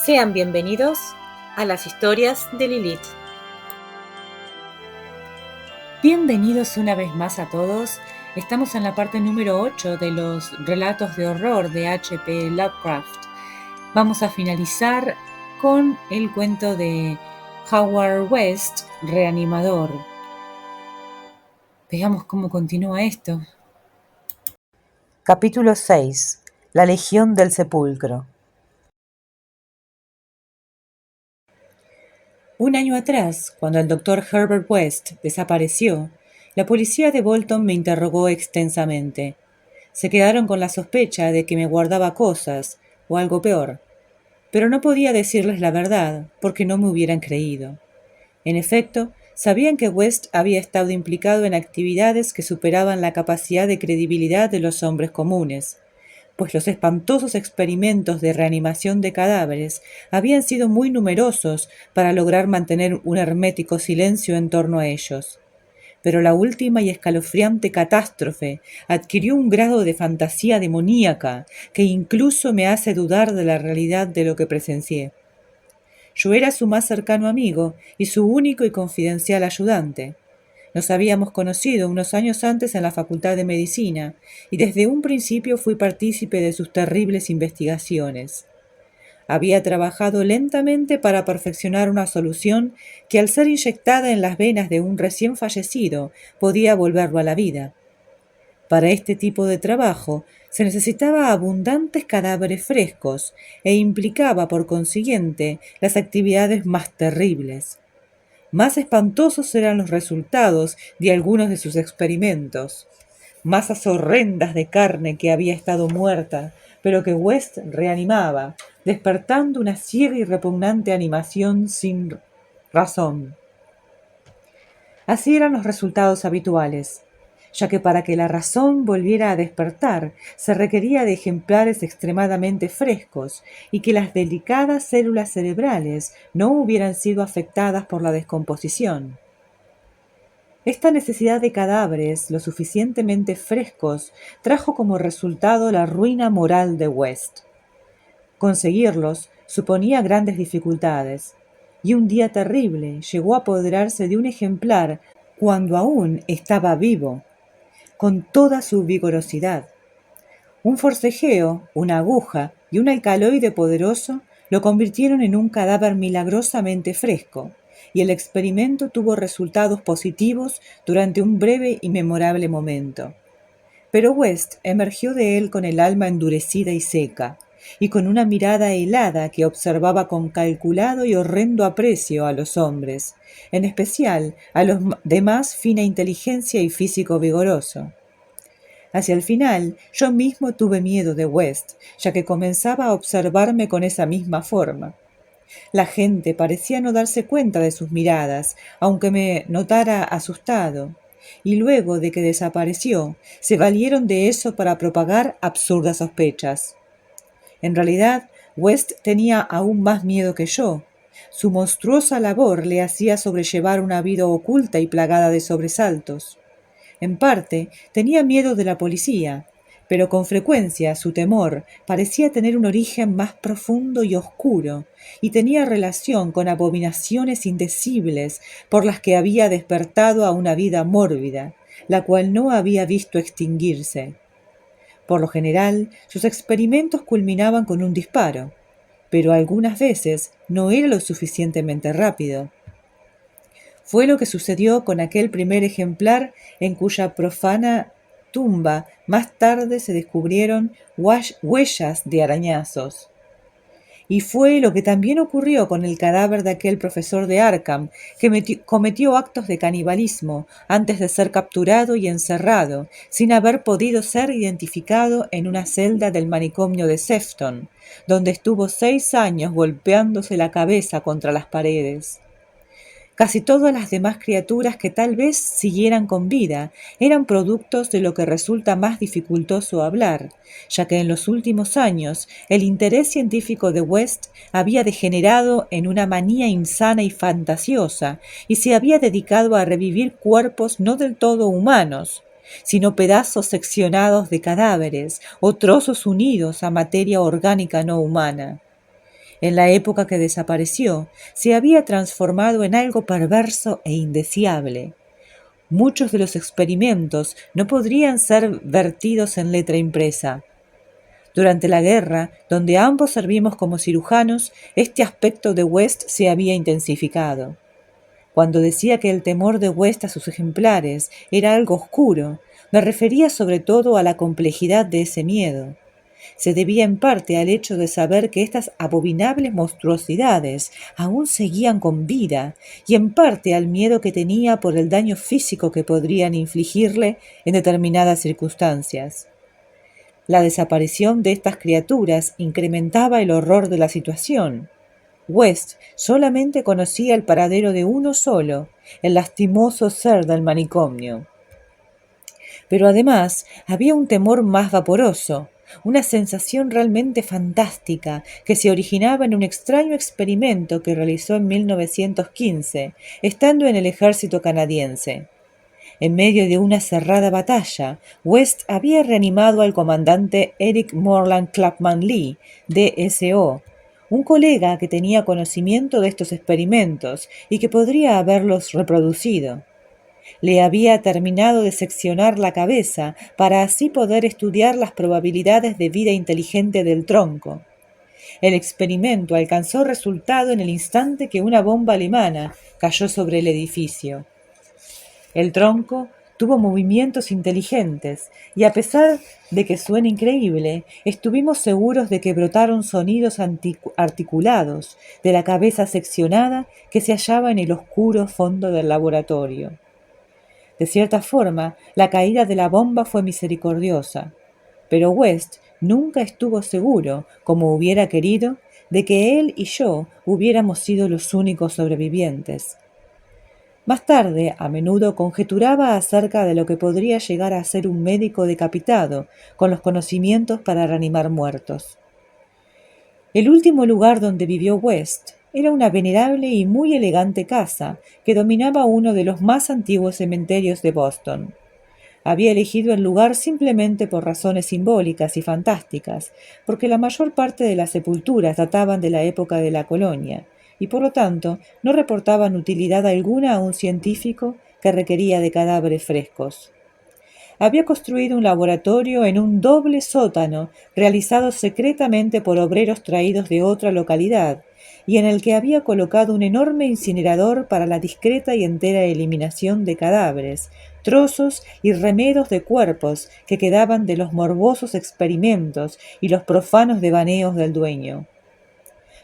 Sean bienvenidos a las historias de Lilith. Bienvenidos una vez más a todos. Estamos en la parte número 8 de los relatos de horror de H.P. Lovecraft. Vamos a finalizar con el cuento de Howard West, Reanimador. Veamos cómo continúa esto. Capítulo 6. La Legión del Sepulcro. Un año atrás, cuando el Dr. Herbert West desapareció, la policía de Bolton me interrogó extensamente. Se quedaron con la sospecha de que me guardaba cosas, o algo peor. Pero no podía decirles la verdad, porque no me hubieran creído. En efecto, sabían que West había estado implicado en actividades que superaban la capacidad de credibilidad de los hombres comunes, pues los espantosos experimentos de reanimación de cadáveres habían sido muy numerosos para lograr mantener un hermético silencio en torno a ellos. Pero la última y escalofriante catástrofe adquirió un grado de fantasía demoníaca que incluso me hace dudar de la realidad de lo que presencié. Yo era su más cercano amigo y su único y confidencial ayudante. Nos habíamos conocido unos años antes en la Facultad de Medicina y desde un principio fui partícipe de sus terribles investigaciones. Había trabajado lentamente para perfeccionar una solución que, al ser inyectada en las venas de un recién fallecido, podía volverlo a la vida. Para este tipo de trabajo se necesitaba abundantes cadáveres frescos e implicaba, por consiguiente, las actividades más terribles. Más espantosos eran los resultados de algunos de sus experimentos. Masas horrendas de carne que había estado muerta, pero que West reanimaba, despertando una ciega y repugnante animación sin razón. Así eran los resultados habituales, ya que para que la razón volviera a despertar se requería de ejemplares extremadamente frescos y que las delicadas células cerebrales no hubieran sido afectadas por la descomposición. Esta necesidad de cadáveres lo suficientemente frescos trajo como resultado la ruina moral de West. Conseguirlos suponía grandes dificultades, y un día terrible llegó a apoderarse de un ejemplar cuando aún estaba vivo, con toda su vigorosidad. Un forcejeo, una aguja y un alcaloide poderoso lo convirtieron en un cadáver milagrosamente fresco, y el experimento tuvo resultados positivos durante un breve y memorable momento. Pero West emergió de él con el alma endurecida y seca, y con una mirada helada que observaba con calculado y horrendo aprecio a los hombres, en especial a los de más fina inteligencia y físico vigoroso. Hacia el final, yo mismo tuve miedo de West, ya que comenzaba a observarme con esa misma forma. La gente parecía no darse cuenta de sus miradas, aunque me notara asustado, y luego de que desapareció, se valieron de eso para propagar absurdas sospechas. En realidad, West tenía aún más miedo que yo. Su monstruosa labor le hacía sobrellevar una vida oculta y plagada de sobresaltos. En parte, tenía miedo de la policía, pero con frecuencia su temor parecía tener un origen más profundo y oscuro, y tenía relación con abominaciones indecibles por las que había despertado a una vida mórbida, la cual no había visto extinguirse. Por lo general, sus experimentos culminaban con un disparo, pero algunas veces no era lo suficientemente rápido. Fue lo que sucedió con aquel primer ejemplar en cuya profana tumba más tarde se descubrieron huellas de arañazos. Y fue lo que también ocurrió con el cadáver de aquel profesor de Arkham, que cometió actos de canibalismo antes de ser capturado y encerrado, sin haber podido ser identificado en una celda del manicomio de Sefton, donde estuvo 6 años golpeándose la cabeza contra las paredes. Casi todas las demás criaturas que tal vez siguieran con vida eran productos de lo que resulta más dificultoso hablar, ya que en los últimos años el interés científico de West había degenerado en una manía insana y fantasiosa, y se había dedicado a revivir cuerpos no del todo humanos, sino pedazos seccionados de cadáveres o trozos unidos a materia orgánica no humana. En la época que desapareció, se había transformado en algo perverso e indeseable. Muchos de los experimentos no podrían ser vertidos en letra impresa. Durante la guerra, donde ambos servimos como cirujanos, este aspecto de West se había intensificado. Cuando decía que el temor de West a sus ejemplares era algo oscuro, me refería sobre todo a la complejidad de ese miedo. Se debía en parte al hecho de saber que estas abominables monstruosidades aún seguían con vida y en parte al miedo que tenía por el daño físico que podrían infligirle en determinadas circunstancias. La desaparición de estas criaturas incrementaba el horror de la situación. West solamente conocía el paradero de uno solo, el lastimoso ser del manicomio. Pero además había un temor más vaporoso, una sensación realmente fantástica que se originaba en un extraño experimento que realizó en 1915, estando en el ejército canadiense. En medio de una cerrada batalla, West había reanimado al comandante Eric Morland Clapman Lee, DSO, un colega que tenía conocimiento de estos experimentos y que podría haberlos reproducido. Le había terminado de seccionar la cabeza para así poder estudiar las probabilidades de vida inteligente del tronco. El experimento alcanzó resultado en el instante que una bomba alemana cayó sobre el edificio. El tronco tuvo movimientos inteligentes y a pesar de que suene increíble, estuvimos seguros de que brotaron sonidos articulados de la cabeza seccionada que se hallaba en el oscuro fondo del laboratorio. De cierta forma, la caída de la bomba fue misericordiosa, pero West nunca estuvo seguro, como hubiera querido, de que él y yo hubiéramos sido los únicos sobrevivientes. Más tarde, a menudo conjeturaba acerca de lo que podría llegar a ser un médico decapitado con los conocimientos para reanimar muertos. El último lugar donde vivió West era una venerable y muy elegante casa que dominaba uno de los más antiguos cementerios de Boston. Había elegido el lugar simplemente por razones simbólicas y fantásticas, porque la mayor parte de las sepulturas databan de la época de la colonia, y por lo tanto no reportaban utilidad alguna a un científico que requería de cadáveres frescos. Había construido un laboratorio en un doble sótano realizado secretamente por obreros traídos de otra localidad, y en el que había colocado un enorme incinerador para la discreta y entera eliminación de cadáveres, trozos y remedos de cuerpos que quedaban de los morbosos experimentos y los profanos devaneos del dueño.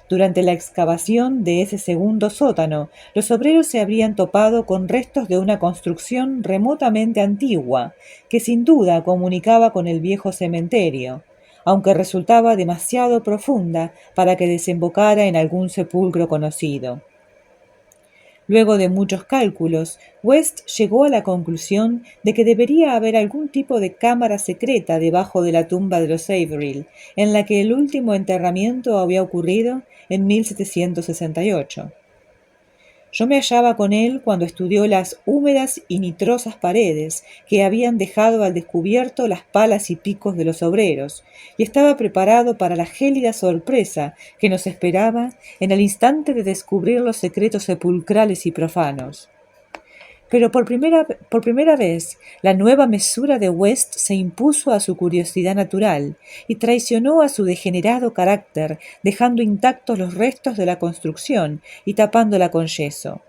Durante la excavación de ese segundo sótano, los obreros se habrían topado con restos de una construcción remotamente antigua, que sin duda comunicaba con el viejo cementerio, aunque resultaba demasiado profunda para que desembocara en algún sepulcro conocido. Luego de muchos cálculos, West llegó a la conclusión de que debería haber algún tipo de cámara secreta debajo de la tumba de los Averill, en la que el último enterramiento había ocurrido en 1768. Yo me hallaba con él cuando estudió las húmedas y nitrosas paredes que habían dejado al descubierto las palas y picos de los obreros, y estaba preparado para la gélida sorpresa que nos esperaba en el instante de descubrir los secretos sepulcrales y profanos. Pero por primera vez, la nueva mesura de West se impuso a su curiosidad natural y traicionó a su degenerado carácter, dejando intactos los restos de la construcción y tapándola con yeso.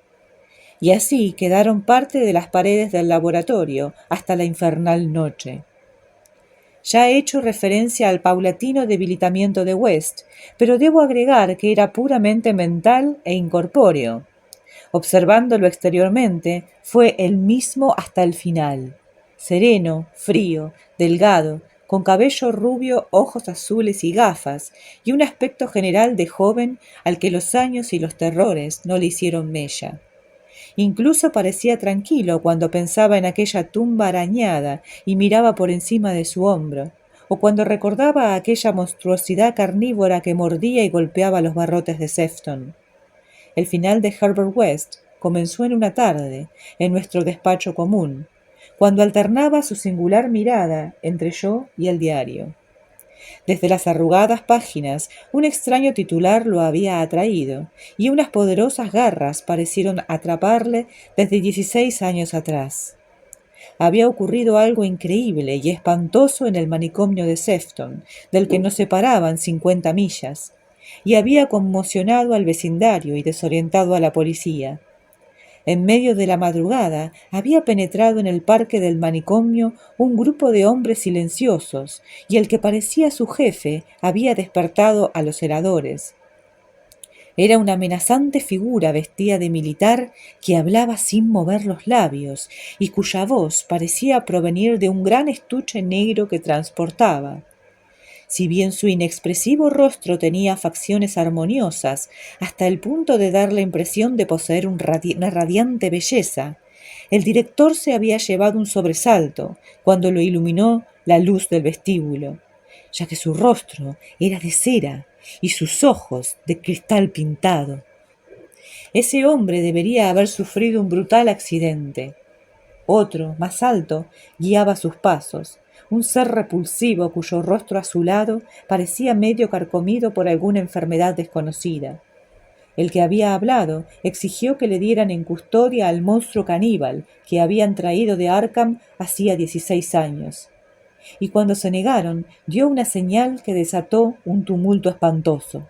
Y así quedaron parte de las paredes del laboratorio hasta la infernal noche. Ya he hecho referencia al paulatino debilitamiento de West, pero debo agregar que era puramente mental e incorpóreo. Observándolo exteriormente, fue el mismo hasta el final. Sereno, frío, delgado, con cabello rubio, ojos azules y gafas, y un aspecto general de joven al que los años y los terrores no le hicieron mella. Incluso parecía tranquilo cuando pensaba en aquella tumba arañada y miraba por encima de su hombro, o cuando recordaba a aquella monstruosidad carnívora que mordía y golpeaba los barrotes de Sefton. El final de Herbert West comenzó en una tarde, en nuestro despacho común, cuando alternaba su singular mirada entre yo y el diario. Desde las arrugadas páginas, un extraño titular lo había atraído, y unas poderosas garras parecieron atraparle desde 16 años atrás. Había ocurrido algo increíble y espantoso en el manicomio de Sefton, del que nos separaban 50 millas, y había conmocionado al vecindario y desorientado a la policía. En medio de la madrugada había penetrado en el parque del manicomio un grupo de hombres silenciosos, y el que parecía su jefe había despertado a los celadores. Era una amenazante figura vestida de militar que hablaba sin mover los labios y cuya voz parecía provenir de un gran estuche negro que transportaba. Si bien su inexpresivo rostro tenía facciones armoniosas, hasta el punto de dar la impresión de poseer una radiante belleza, el director se había llevado un sobresalto cuando lo iluminó la luz del vestíbulo, ya que su rostro era de cera y sus ojos de cristal pintado. Ese hombre debería haber sufrido un brutal accidente. Otro, más alto, guiaba sus pasos, un ser repulsivo cuyo rostro azulado parecía medio carcomido por alguna enfermedad desconocida. El que había hablado exigió que le dieran en custodia al monstruo caníbal que habían traído de Arkham hacía 16 años. Y cuando se negaron, dio una señal que desató un tumulto espantoso.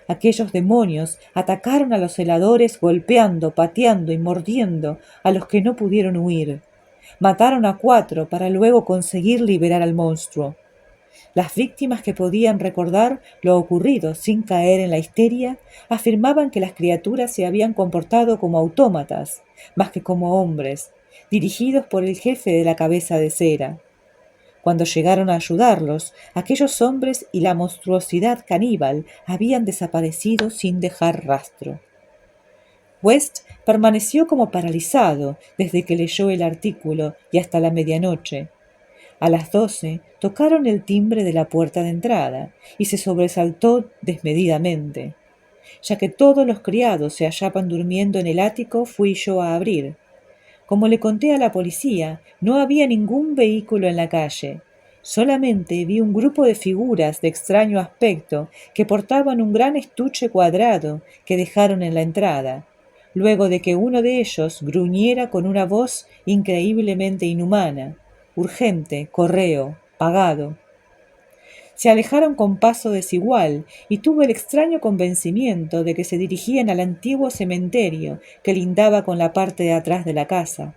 Aquellos demonios atacaron a los celadores golpeando, pateando y mordiendo a los que no pudieron huir. Mataron a 4 para luego conseguir liberar al monstruo. Las víctimas que podían recordar lo ocurrido sin caer en la histeria afirmaban que las criaturas se habían comportado como autómatas, más que como hombres, dirigidos por el jefe de la cabeza de cera. Cuando llegaron a ayudarlos, aquellos hombres y la monstruosidad caníbal habían desaparecido sin dejar rastro. West permaneció como paralizado desde que leyó el artículo y hasta la medianoche. A las 12 tocaron el timbre de la puerta de entrada y se sobresaltó desmedidamente. Ya que todos los criados se hallaban durmiendo en el ático, fui yo a abrir. Como le conté a la policía, no había ningún vehículo en la calle. Solamente vi un grupo de figuras de extraño aspecto que portaban un gran estuche cuadrado que dejaron en la entrada, luego de que uno de ellos gruñera con una voz increíblemente inhumana: urgente, correo, pagado. Se alejaron con paso desigual y tuve el extraño convencimiento de que se dirigían al antiguo cementerio que lindaba con la parte de atrás de la casa.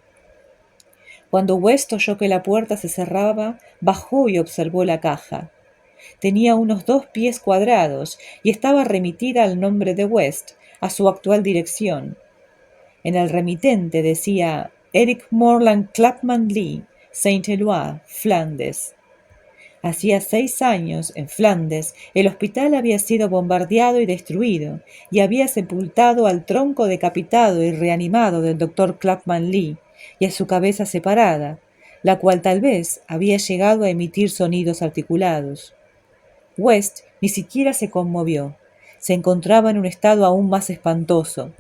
Cuando West oyó que la puerta se cerraba, bajó y observó la caja. Tenía unos 2 pies cuadrados y estaba remitida al nombre de West, a su actual dirección. En el remitente decía Eric Morland Clapman Lee, Saint-Éloi, Flandes. Hacía 6 años, en Flandes, el hospital había sido bombardeado y destruido, y había sepultado al tronco decapitado y reanimado del doctor Clapman Lee, y a su cabeza separada, la cual tal vez había llegado a emitir sonidos articulados. West ni siquiera se conmovió. Se encontraba en un estado aún más espantoso.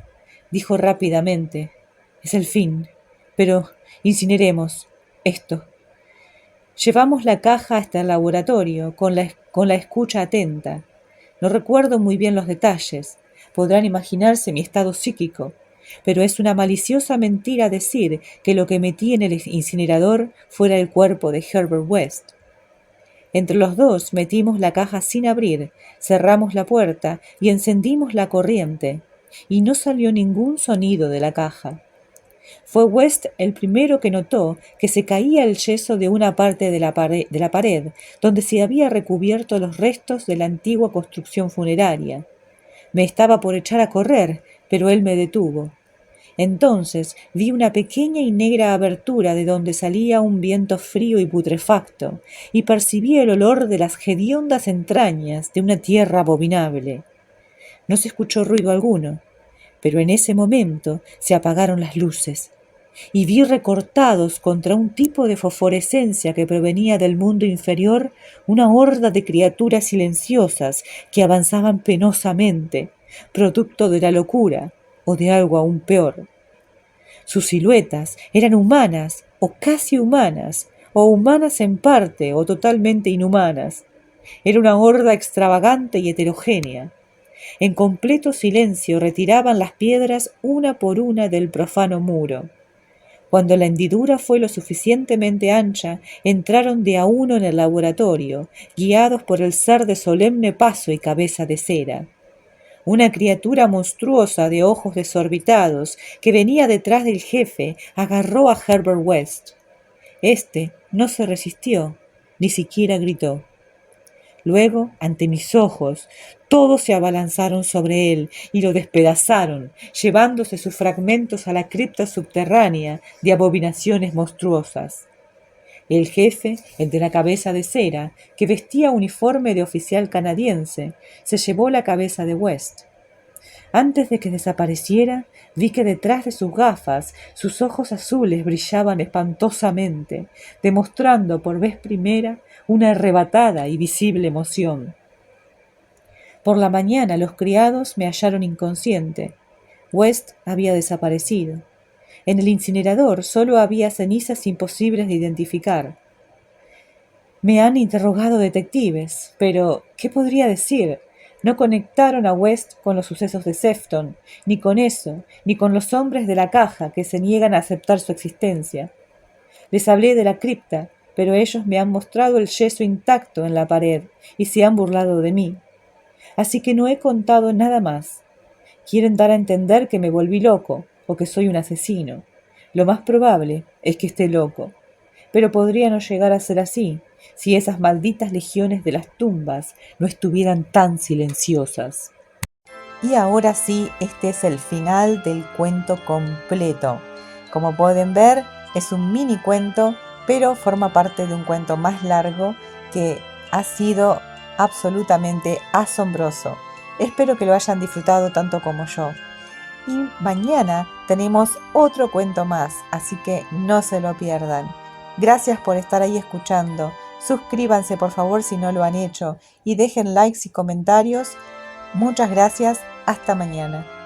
Dijo rápidamente: «Es el fin, pero incineremos esto». Llevamos la caja hasta el laboratorio con la escucha atenta. No recuerdo muy bien los detalles. Podrán imaginarse mi estado psíquico, pero es una maliciosa mentira decir que lo que metí en el incinerador fuera el cuerpo de Herbert West. Entre los dos metimos la caja sin abrir, cerramos la puerta y encendimos la corriente, y no salió ningún sonido de la caja. Fue West el primero que notó que se caía el yeso de una parte de la pared donde se había recubierto los restos de la antigua construcción funeraria. Me estaba por echar a correr, pero él me detuvo. Entonces vi una pequeña y negra abertura de donde salía un viento frío y putrefacto, y percibí el olor de las hediondas entrañas de una tierra abominable. No se escuchó ruido alguno, pero en ese momento se apagaron las luces, y vi recortados contra un tipo de fosforescencia que provenía del mundo inferior una horda de criaturas silenciosas que avanzaban penosamente, producto de la locura o de algo aún peor. Sus siluetas eran humanas o casi humanas, o humanas en parte o totalmente inhumanas. Era una horda extravagante y heterogénea. En completo silencio retiraban las piedras una por una del profano muro. Cuando la hendidura fue lo suficientemente ancha, entraron de a uno en el laboratorio, guiados por el ser de solemne paso y cabeza de cera. Una criatura monstruosa de ojos desorbitados, que venía detrás del jefe, agarró a Herbert West. Este no se resistió, ni siquiera gritó. Luego, ante mis ojos, todos se abalanzaron sobre él y lo despedazaron, llevándose sus fragmentos a la cripta subterránea de abominaciones monstruosas. El jefe, el de la cabeza de cera, que vestía uniforme de oficial canadiense, se llevó la cabeza de West. Antes de que desapareciera, vi que detrás de sus gafas sus ojos azules brillaban espantosamente, demostrando por vez primera una arrebatada y visible emoción. Por la mañana los criados me hallaron inconsciente. West había desaparecido. En el incinerador solo había cenizas imposibles de identificar. Me han interrogado detectives, pero ¿qué podría decir? No conectaron a West con los sucesos de Sefton, ni con eso, ni con los hombres de la caja que se niegan a aceptar su existencia. Les hablé de la cripta, pero ellos me han mostrado el yeso intacto en la pared y se han burlado de mí. Así que no he contado nada más. Quieren dar a entender que me volví loco o que soy un asesino. Lo más probable es que esté loco. Pero podría no llegar a ser así si esas malditas legiones de las tumbas no estuvieran tan silenciosas. Y ahora sí, este es el final del cuento completo. Como pueden ver, es un mini cuento, pero forma parte de un cuento más largo que ha sido absolutamente asombroso. Espero que lo hayan disfrutado tanto como yo. Y mañana tenemos otro cuento más, así que no se lo pierdan. Gracias por estar ahí escuchando. Suscríbanse por favor si no lo han hecho y dejen likes y comentarios. Muchas gracias. Hasta mañana.